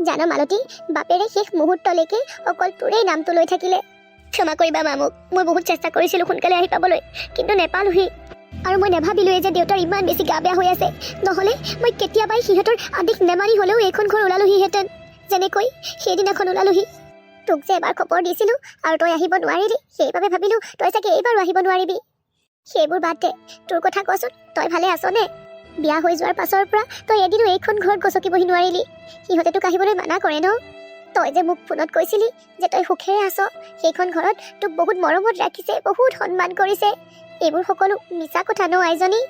জানো মালতী, বাপেৰে শেষ মুহূৰ্তলৈকে অকল তোৰেই নামটো লৈ থাকিলে। ক্ষমা কৰিবা মা মোক, মই বহুত চেষ্টা কৰিছিলোঁ সোনকালে আহি পাবলৈ, কিন্তু নেপালোহি। আৰু মই নেভাবিলোঁৱে যে দেউতাৰ ইমান বেছি গা বেয়া হৈ আছে, নহ'লে মই কেতিয়াবাই সিহঁতৰ আদেশ নেমানি হ'লেও এইখন ঘৰ ওলালোহিহেঁতেন, যেনেকৈ সেইদিনাখন ওলালোহি। তোক যে এবাৰ খবৰ দিছিলোঁ আৰু তই আহিব নোৱাৰিলি, সেইবাবে ভাবিলোঁ তই চাগে এইবাৰো আহিব নোৱাৰিবি। সেইবোৰ বাদ দে, তোৰ কথা কচোন, তই ভালে আছনে? বিয়া হৈ যোৱাৰ পাছৰ পৰা তই এদিনো এইখন ঘৰত গচকিবহি নোৱাৰিলি। সিহঁতে তোক আহিবলৈ মানা কৰে ন? তই যে মোক ফোনত কৈছিলি যে তই সুখেৰে আছ, সেইখন ঘৰত তোক বহুত মৰমত ৰাখিছে, বহুত সন্মান কৰিছে। এইবোৰ সকলো মিছা কথা ন আইজনী?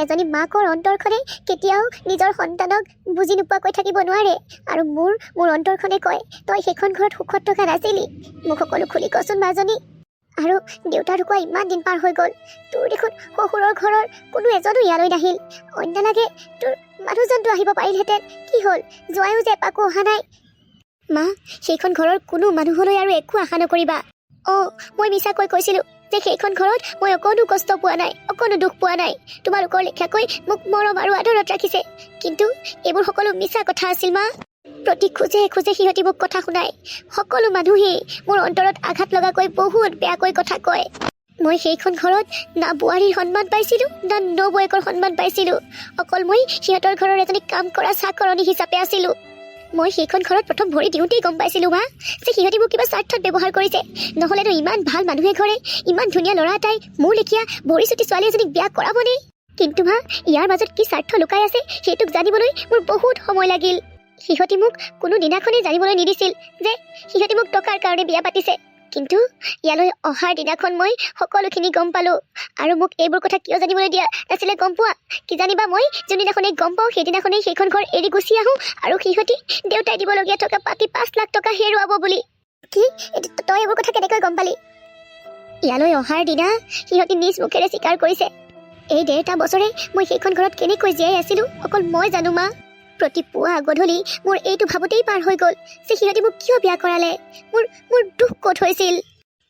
এজনী মাকৰ অন্তৰখনে কেতিয়াও নিজৰ সন্তানক বুজি নোপোৱাকৈ থাকিব নোৱাৰে। আৰু মোৰ অন্তৰখনে কয় তই সেইখন ঘৰত সুখত থকা নাছিলি। মোক সকলো খুলি কচোন মাজনী। আৰু দেউতা ঢুকুৱা ইমান দিন পাৰ হৈ গ'ল, তোৰ দেখোন শহুৰৰ ঘৰৰ কোনো এজনো ইয়ালৈ নাহিল। অন্য লাগে তোৰ মানুহজনটো আহিব পাৰিলহেঁতেন, কি হ'ল? জোৱাইও যে এপাকো অহা নাই। মা, সেইখন ঘৰৰ কোনো মানুহলৈ আৰু একো আশা নকৰিবা। মই মিছাকৈ কৈছিলোঁ যে সেইখন ঘৰত মই অকণো কষ্ট পোৱা নাই, অকণো দুখ পোৱা নাই। তোমালোকৰ লেখীয়াকৈ মোক মৰম আৰু আদৰত ৰাখিছে, কিন্তু এইবোৰ সকলো মিছা কথা আছিল মা। প্ৰতি খোজে খোজে সিহঁতি মোক কথা শুনায়। সকলো মানুহেই মোৰ অন্তৰত আঘাত লগাকৈ বহুত বেয়াকৈ কথা কয়। মই সেইখন ঘৰত না বোৱাৰীৰ সন্মান পাইছিলোঁ, না নবৌয়েকৰ সন্মান পাইছিলোঁ। অকল মই সিহঁতৰ ঘৰৰ এজনী কাম কৰা চাকৰণী হিচাপে আছিলোঁ। মই সেইখন ঘৰত প্ৰথম ভৰি দিওঁতেই গম পাইছিলোঁ মা, যে সিহঁতি মোক কিবা স্বাৰ্থত ব্যৱহাৰ কৰিছে। নহ'লেনো ইমান ভাল মানুহে ঘৰে, ইমান ধুনীয়া ল'ৰা এটাই মোৰ লেখীয়া ভৰি চুটি ছোৱালী এজনীক বিয়া কৰাবনে? কিন্তু মা, ইয়াৰ মাজত কি স্বাৰ্থ লুকাই আছে সেইটোক জানিবলৈ মোৰ বহুত সময় লাগিল। সিহঁতি মোক কোনো দিনাখনেই জানিবলৈ নিদিছিল যে সিহঁতি মোক টকাৰ কাৰণে বিয়া পাতিছে। কিন্তু ইয়ালৈ অহাৰ দিনাখন মই সকলোখিনি গম পালোঁ। আৰু মোক এইবোৰ কথা কিয় জানিবলৈ দিয়া নাছিলে গম পোৱা? কি জানিবা, মই যোনদিনাখনেই গম পাওঁ সেইদিনাখনেই সেইখন ঘৰ এৰি গুচি আহোঁ, আৰু সিহঁতি দেউতাই দিবলগীয়া টকা পাতি 5 লাখ টকা হেৰুৱাব বুলি। কি? তই এইবোৰ কথা কেনেকৈ গম পালি? ইয়ালৈ অহাৰ দিনা সিহঁতি নিজ মুখেৰে স্বীকাৰ কৰিছে। এই 1.5 বছৰে মই সেইখন ঘৰত কেনেকৈ জীয়াই আছিলোঁ অকল মই জানো মা। প্ৰতি পুৱা গধূলি মোৰ এইটো ভাবোতেই পাৰ হৈ গ'ল যে সিহঁতি মোক কিয় বিয়া কৰালে, মোৰ দুখ ক'ত হৈছিল।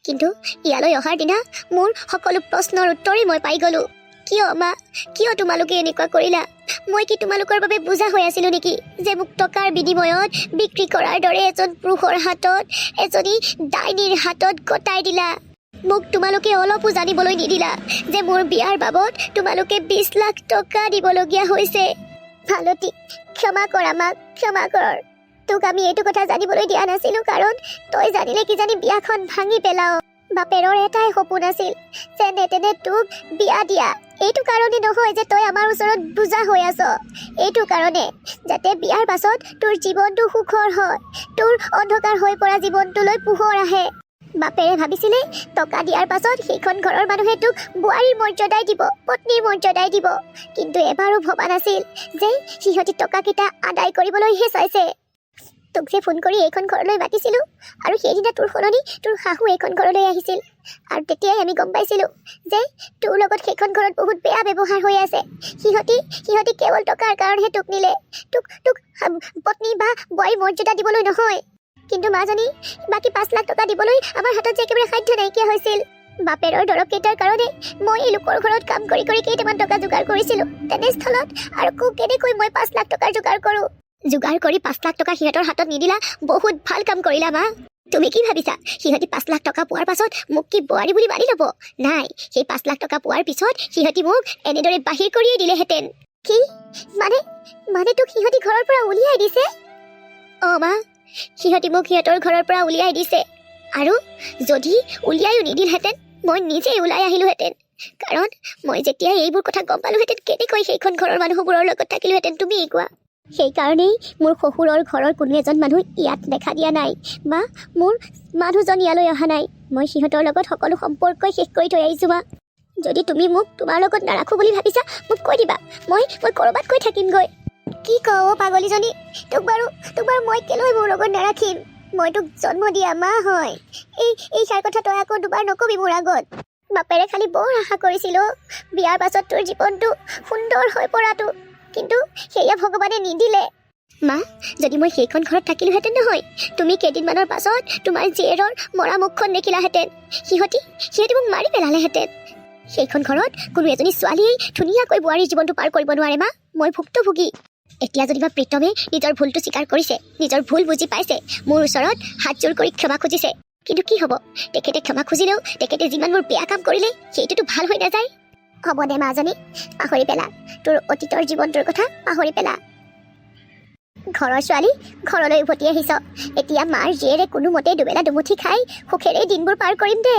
কিন্তু ইয়ালৈ অহাৰ দিনা মোৰ সকলো প্ৰশ্নৰ উত্তৰেই মই পাই গ'লোঁ। কিয় মা, কিয় তোমালোকে এনেকুৱা কৰিলা? মই কি তোমালোকৰ বাবে বোজা হৈ আছিলোঁ নেকি, যে মোক টকাৰ বিনিময়ত বিক্ৰী কৰাৰ দৰে এজন পুৰুষৰ হাতত, এজনী ডাইনীৰ হাতত গতাই দিলা? মোক তোমালোকে অলপো জানিবলৈ নিদিলা যে মোৰ বিয়াৰ বাবদ তোমালোকে 20 লাখ টকা দিবলগীয়া হৈছে। ভালতী, ক্ষমা কৰ আমাক, ক্ষমা কৰ। তোক আমি এইটো কথা জানিবলৈ দিয়া নাছিলোঁ, কাৰণ তই জানিলে কিজানি বিয়াখন ভাঙি পেলাও। বাপেৰৰ এটাই সপোন আছিল, যেনে তেনে তোক বিয়া দিয়া। এইটো কাৰণে নহয় যে তই আমাৰ ওচৰত বোজা হৈ আছ, এইটো কাৰণে যাতে বিয়াৰ পাছত তোৰ জীৱনটো সুখৰ হয়, তোৰ অন্ধকাৰ হৈ পৰা জীৱনটোলৈ পোহৰ আহে। বাপেৰে ভাবিছিলে টকা দিয়াৰ পাছত সেইখন ঘৰৰ মানুহে তোক বোৱাৰীৰ মৰ্যাদাই দিব, পত্নীৰ মৰ্যাদাই দিব। কিন্তু এবাৰো ভবা নাছিল যে সিহঁতি টকাকেইটা আদায় কৰিবলৈহে চাইছে। তোক যে ফোন কৰি এইখন ঘৰলৈ মাতিছিলোঁ, আৰু সেইদিনা তোৰ সলনি তোৰ শাহু এইখন ঘৰলৈ আহিছিল। আৰু তেতিয়াই আমি গম পাইছিলোঁ যে তোৰ লগত সেইখন ঘৰত বহুত বেয়া ব্যৱহাৰ হৈ আছে। সিহঁতি কেৱল টকাৰ কাৰণেহে তোক নিলে, তোক পত্নী বা বোৱাৰীৰ মৰ্যাদা দিবলৈ নহয়। কিন্তু মাজনী, বাকী 5 লাখ টকা দিবলৈ আমাৰ হাতত যে একেবাৰে সাধ্য নাইকিয়া হৈছিল। বাপেৰৰ দৰৱ কেইটাৰ কাৰণে মই এই লোকৰ ঘৰত কাম কৰি কেইটামান টকা যোগাৰ কৰিছিলোঁ। তেনেস্থলত আৰু কেনেকৈ মই 5 লাখ টকাৰ যোগাৰ কৰোঁ? যোগাৰ কৰি 5 লাখ টকা সিহঁতৰ হাতত নিদিলা, বহুত ভাল কাম কৰিলা মা। তুমি কি ভাবিছা সিহঁতি 5 লাখ টকা পোৱাৰ পাছত মোক কি বোৱাৰী বুলি মানি ল'ব? নাই, সেই 5 লাখ টকা পোৱাৰ পিছত সিহঁতি মোক এনেদৰে বাহিৰ কৰিয়েই দিলেহেঁতেন। কি মানে তোক সিহঁতি ঘৰৰ পৰা উলিয়াই দিছে? মা, সিহঁতি মোক সিহঁতৰ ঘৰৰ পৰা উলিয়াই দিছে। আৰু যদি উলিয়াইও নিদিলহেঁতেন, মই নিজেই ওলাই আহিলোহেঁতেন। কাৰণ মই যেতিয়া এইবোৰ কথা গম পালোহেঁতেন, কেনেকৈ সেইখন ঘৰৰ মানুহবোৰৰ লগত থাকিলোহেঁতেন তুমি কোৱা? সেইকাৰণেই মোৰ শহুৰৰ ঘৰৰ কোনো এজন মানুহ ইয়াত দেখা দিয়া নাই, বা মোৰ মানুহজন ইয়ালৈ অহা নাই। মই সিহঁতৰ লগত সকলো সম্পৰ্কই শেষ কৰি থৈ আহিছোঁ মা। যদি তুমি মোক তোমাৰ লগত নাৰাখোঁ বুলি ভাবিছা, মোক কৈ দিবা, মই ক'ৰবাত কৈ থাকিমগৈ। কি কওঁ পাগলীজনী, তোক বাৰু মই কেলৈ মোৰ লগত নাৰাখিম? মই তোক জন্ম দিয়া মা হয়। এই সাৰ কথা তই আকৌ দুবাৰ নকবি মোৰ আগত। বাপেৰে খালি বৰ আশা কৰিছিলোঁ বিয়াৰ পাছত তোৰ জীৱনটো সুন্দৰ হৈ পৰাটো, কিন্তু সেয়া ভগৱানে নিদিলে। মা, যদি মই সেইখন ঘৰত থাকিলোহেঁতেন নহয়, তুমি কেইদিনমানৰ পাছত তোমাৰ জীয়েৰৰ মৰা মুখখন দেখিলাহেঁতেন। সিহঁতি মোক মাৰি পেলালেহেঁতেন। সেইখন ঘৰত কোনো এজনী ছোৱালীয়ে ধুনীয়াকৈ বোৱাৰীৰ জীৱনটো পাৰ কৰিব নোৱাৰে মা। মই ভুক্তভোগী। এতিয়া যদিবা প্ৰীতমে নিজৰ ভুলটো স্বীকাৰ কৰিছে, নিজৰ ভুল বুজি পাইছে, মোৰ ওচৰত হাতযোৰ কৰি ক্ষমা খুজিছে, কিন্তু কি হ'ব, তেখেতে ক্ষমা খুজিলেও তেখেতে যিমানবোৰ বেয়া কাম কৰিলে সেইটোতো ভাল হৈ নাযায়। হ'ব দে মাজনী, পাহৰি পেলা, তোৰ অতীতৰ জীৱনটোৰ কথা পাহৰি পেলা। ঘৰৰ ছোৱালী ঘৰলৈ উভতি আহিছ, এতিয়া মাৰ জীয়েৰে কোনোমতে দুবেলা দুমুঠি খাই সুখেৰে দিনবোৰ পাৰ কৰিম দে।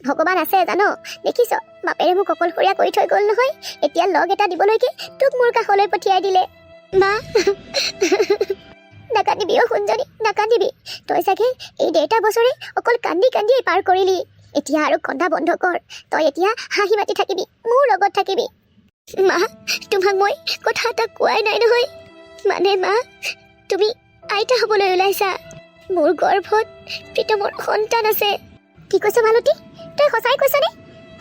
ভগৱান আছে জানো, দেখিছ বাপেৰে মোক অকলশৰীয়া কৰি থৈ গ'ল নহয়, এতিয়া লগ এটা দিবলৈকে তোক মোৰ কাষলৈ পঠিয়াই দিলে। মা নাকান্দিবি অ সোণজনী, নাকান্দিবি, তই চাগে এই 1.5 বছৰে অকল কান্দি কান্দিয়েই পাৰ কৰিলি। এতিয়া আৰু কন্দা বন্ধ কৰ, তই এতিয়া হাঁহি মাতি থাকিবি, মোৰ লগত থাকিবি। মা তোমাক মই কথা এটা কোৱাই নাই নহয়, মানে মা তুমি আইতা হ'বলৈ ওলাইছা, মোৰ গৰ্ভত প্ৰীতমৰ সন্তান আছে। কি কৈছ মালতী, তই সঁচাই কৈছনে?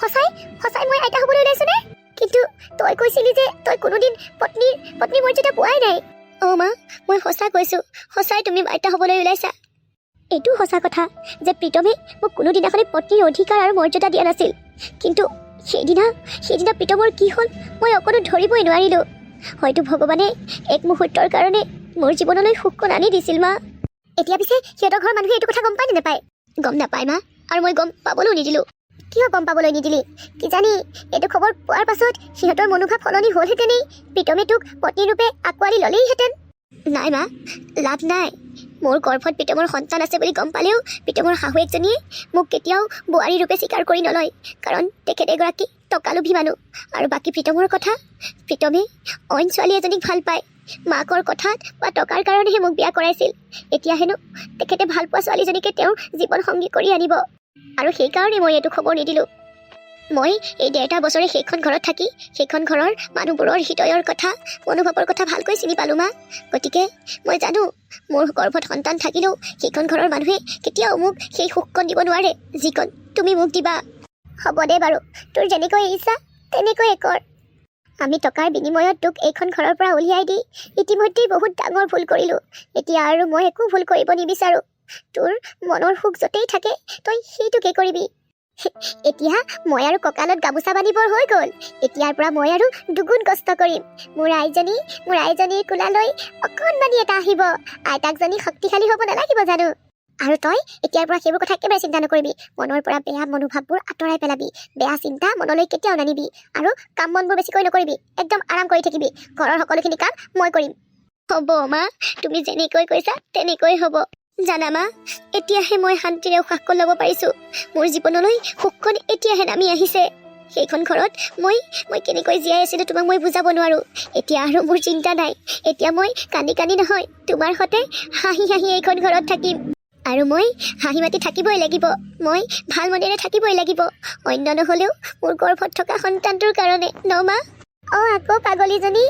সঁচাই সঁচাই মই আইতা হ'বলৈ ওলাইছোনে? কিন্তু তই কৈছিলি যে তই কোনোদিন পত্নীৰ মৰ্যাদা পোৱাই নাই। অ' মা মই সঁচা কৈছোঁ, সঁচাই তুমি আইতা হ'বলৈ ওলাইছা। এইটো সঁচা কথা যে প্ৰীতমে মোক কোনোদিনাখনে পত্নীৰ অধিকাৰ আৰু মৰ্যাদা দিয়া নাছিল, কিন্তু সেইদিনা প্ৰীতমৰ কি হ'ল মই অকণো ধৰিবই নোৱাৰিলোঁ। হয়তো ভগৱানে এক মুহূৰ্তৰ কাৰণে মোৰ জীৱনলৈ সুখকণ আনি দিছিল। মা এতিয়া পিছে সিহঁতৰ ঘৰৰ মানুহে এইটো কথা গম পায় নে নাপায়? গম নাপায় মা, আৰু মই গম পাবলৈও নিদিলোঁ। কিয় গম পাবলৈ নিদিলি? কিজানি এইটো খবৰ পোৱাৰ পাছত সিহঁতৰ মনোভাৱ সলনি হ'লহেঁতেনেই, প্ৰীতমে তোক পত্নীৰূপে আঁকোৱালি ল'লেইহেঁতেন। নাই মা, লাভ নাই। মোৰ গৰ্ভত প্ৰীতমৰ সন্তান আছে বুলি গম পালেও প্ৰীতমৰ শাহুৱেকজনীয়ে মোক কেতিয়াও বোৱাৰী ৰূপে স্বীকাৰ কৰি নলয়, কাৰণ তেখেত এগৰাকী টকালোভী মানুহ। আৰু বাকী প্ৰীতমৰ কথা, প্ৰীতমে অইন ছোৱালী এজনীক ভাল পায়, মাকৰ কথাত বা টকাৰ কাৰণেহে মোক বিয়া কৰাইছিল। এতিয়া হেনো তেখেতে ভাল পোৱা ছোৱালীজনীকে তেওঁৰ জীৱন সংগী কৰি আনিব, আৰু সেইকাৰণে মই এইটো খবৰ নিদিলোঁ। মই এই 1.5 বছৰে সেইখন ঘৰত থাকি সেইখন ঘৰৰ মানুহবোৰৰ হৃদয়ৰ কথা, মনোভাৱৰ কথা ভালকৈ চিনি পালোঁ মা। গতিকে মই জানো মোৰ গৰ্ভত সন্তান থাকিলেও সেইখন ঘৰৰ মানুহে কেতিয়াও মোক সেই সুখকণ দিব নোৱাৰে যিকণ তুমি মোক দিবা। হ'ব দে বাৰু, তোৰ যেনেকৈ ইচ্ছা তেনেকৈয়ে কৰ। আমি টকাৰ বিনিময়ত তোক এইখন ঘৰৰ পৰা উলিয়াই দি ইতিমধ্যেই বহুত ডাঙৰ ভুল কৰিলোঁ। এতিয়া আৰু মই একো ভুল কৰিব নিবিচাৰোঁ। তোৰ মনৰ সুখ য'তেই থাকে তই সেইটোকে কৰিবি। এতিয়া মই আৰু কঁকালত গামোচা বান্ধিবৰ হৈ গ'ল, এতিয়াৰ পৰা মই আৰু দুগুণ কষ্ট কৰিম। মোৰ আইজনীৰ কোলালৈ অকণমানি এটা আহিব, আইতাকজনী শক্তিশালী হ'ব নালাগিব জানো? আৰু তই এতিয়াৰ পৰা সেইবোৰ কথা একেবাৰে চিন্তা নকৰিবি, মনৰ পৰা বেয়া মনোভাৱবোৰ আঁতৰাই পেলাবি, বেয়া চিন্তা মনলৈ কেতিয়াও নানিবি, আৰু কাম বনবোৰ বেছিকৈ নকৰিবি, একদম আৰাম কৰি থাকিবি। ঘৰৰ সকলোখিনি কাম মই কৰিম। হ'ব মা, তুমি যেনেকৈ কৈছা তেনেকৈ হ'ব। জানা মা, এতিয়াহে মই শান্তিৰে উশাহকণ ল'ব পাৰিছোঁ। মোৰ জীৱনলৈ সুখখন এতিয়াহে নামি আহিছে। সেইখন ঘৰত মই কেনেকৈ জীয়াই আছিলোঁ তোমাক মই বুজাব নোৱাৰোঁ। এতিয়া আৰু মোৰ চিন্তা নাই, এতিয়া মই কান্দি কান্দি নহয়, তোমাৰ সতে হাঁহি হাঁহি এইখন ঘৰত থাকিম। আৰু মই হাঁহি মাতি থাকিবই লাগিব, মই ভাল মনেৰে থাকিবই লাগিব, অন্য নহ'লেও মোৰ গৰ্ভত থকা সন্তানটোৰ কাৰণে ন মা? অঁ আকৌ পাগলীজনী।